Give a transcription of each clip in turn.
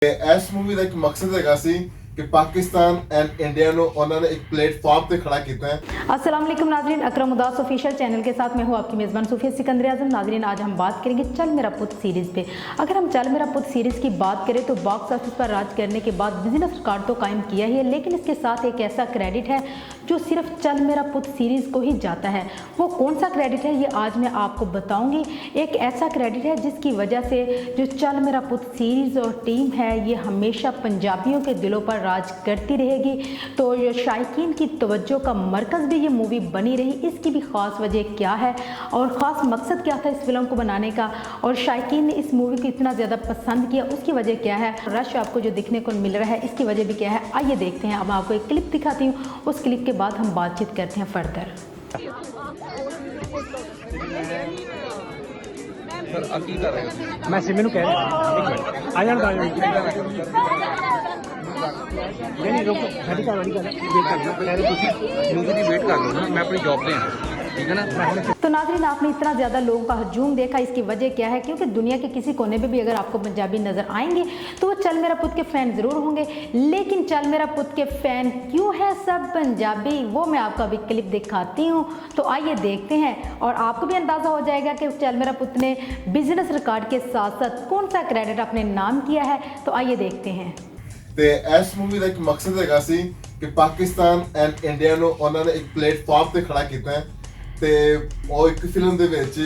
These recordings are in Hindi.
ਇਸ ਮੂਵੀ ਦਾ ਇੱਕ ਮਕਸਦ ਹੈਗਾ ਸੀ कि पाकिस्तान एंड इंडिया नो उन्होंने एक प्लेटफॉर्म पे खड़ा किया है। अस्सलाम वालेकुम नाजरीन, अकरम उदास ऑफिशियल चैनल के साथ मैं हूँ आपकी मेज़बान सूफिया सिकंदर आज़म। नाजरीन, आज हम बात करेंगे चल मेरा पुत सीरीज़ पे। अगर हम चल मेरा पुत सीरीज़ की बात करें तो बॉक्स ऑफिस पर राज करने के बाद बिजनेस रिकॉर्ड तो कायम किया ही है, लेकिन इसके साथ एक ऐसा क्रेडिट है जो सिर्फ चल मेरा पुत सीरीज़ को ही जाता है। वो कौन सा क्रेडिट है ये आज मैं आपको बताऊँगी। एक ऐसा क्रेडिट है जिसकी वजह से जो चल मेरा पुत सीरीज़ और टीम है ये हमेशा पंजाबियों के दिलों पर राज करती रहेगी। तो शायकीन की तवज्जो का मरकज़ भी ये मूवी बनी रही। इसकी भी ख़ास वजह क्या है और ख़ास मकसद क्या था इस फिल्म को बनाने का, और शायकीन ने इस मूवी को इतना ज़्यादा पसंद किया उसकी वजह क्या है, रश आपको जो दिखने को मिल रहा है इसकी वजह भी क्या है, आइए देखते हैं। अब आपको एक क्लिप दिखाती हूँ, उस क्लिप के बाद हम बातचीत करते हैं फर्दर। मैं सिमी कह रहा आ जाना नहीं रुको साडी घर वाली वेट कर लो ना, मैं अपनी जॉब पे हूं, ठीक है ना। तो नाज़रीन, आपने इतना ज़्यादा लोगों का हजूम देखा, इसकी वजह क्या है? क्योंकि दुनिया के किसी कोने में भी अगर आपको पंजाबी नज़र आएंगे तो वो चल मेरा पुत के फ़ैन ज़रूर होंगे, लेकिन चल मेरा पुत के फ़ैन क्यों है सब पंजाबी, वो मैं आपको अभी क्लिप दिखाती हूँ। तो आइए देखते हैं और आपको भी अंदाज़ा हो जाएगा कि चल मेरा पुत ने बिजनेस रिकॉर्ड के साथ साथ कौन सा क्रेडिट अपने नाम किया है। तो आइए देखते हैं। ਤੇ ਇਸ ਮੂਵੀ ਦਾ ਇੱਕ ਮਕਸਦ ਹੈਗਾ ਸੀ ਕਿ ਪਾਕਿਸਤਾਨ ਐਂਡ ਇੰਡੀਆ ਨੂੰ ਉਹਨਾਂ ਨੇ ਇੱਕ ਪਲੇਟਫਾਰਮ ਤੇ ਖੜਾ ਕੀਤਾ ਹੈ। ਤੇ ਉਹ ਇੱਕ ਫਿਲਮ ਦੇ ਵਿੱਚ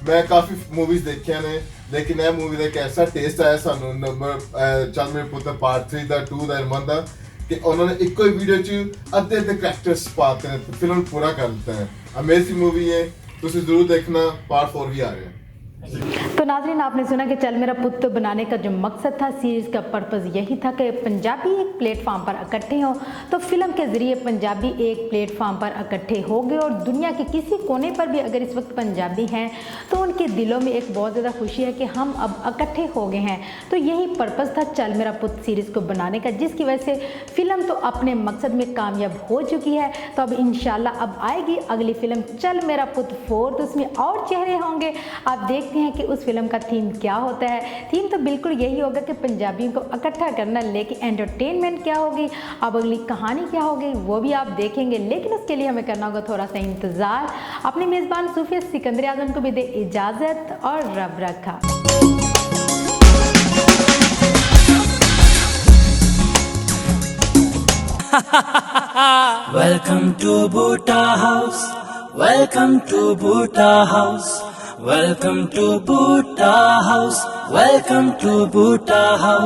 ਮੈਂ ਕਾਫੀ ਮੂਵੀਜ਼ ਦੇਖੀਆਂ ਨੇ, ਲੇਕਿਨ ਇਹ ਮੂਵੀ ਦਾ ਇੱਕ ਐਸਾ ਟੇਸਟ ਆਇਆ ਸਾਨੂੰ ਚੱਲ ਮੇਰੇ ਪੁੱਤ ਪਾਰਟ 3 ਦਾ 2 ਦਾ 1 ਦਾ ਕਿ ਉਹਨਾਂ ਨੇ ਇੱਕੋ ਹੀ ਵੀਡੀਓ 'ਚ ਅੱਧੇ ਕਰੈਕਟਰਸ ਪਾਤੇ ਨੇ, ਫਿਲਮ ਪੂਰਾ ਕਰ ਦਿੱਤਾ ਹੈ। अमेजिंग मूवी है, ਤੁਸੀਂ ਜ਼ਰੂਰ ਦੇਖਣਾ। पार्ट 4 भी आ रहा है। तो नाज़रीन, आपने सुना कि चल मेरा पुत बनाने का जो मकसद था, सीरीज़ का पर्पज़ यही था कि पंजाबी एक प्लेटफार्म पर इकट्ठे हों। तो फिल्म के ज़रिए पंजाबी एक प्लेटफार्म पर इकट्ठे हो गए और दुनिया के किसी कोने पर भी अगर इस वक्त पंजाबी हैं तो उनके दिलों में एक बहुत ज़्यादा खुशी है कि हम अब इकट्ठे हो गए हैं। तो यही पर्पज़ था चल मेरा पुत सीरीज़ को बनाने का, जिसकी वजह से फ़िल्म तो अपने मकसद में कामयाब हो चुकी है। तो अब इंशाल्लाह अब आएगी अगली फ़िल्म चल मेरा पुत 4, तो उसमें और चेहरे होंगे। आप देखते हैं कि उस फिल्म का थीम क्या होता है। थीम तो बिल्कुल यही होगा कि पंजाबियों को इकट्ठा करना, लेकिन एंटरटेनमेंट क्या होगी, अब अगली कहानी क्या होगी वो भी आप देखेंगे, लेकिन उसके लिए हमें करना होगा थोड़ा सा इंतज़ार। अपने मेज़बान सूफिया सिकंदर आज़म को भी दे इजाज़त और रब रखा। Welcome to Bhuta House. Welcome to Bhuta House. Welcome to Bhuta House. Welcome to Bhuta House.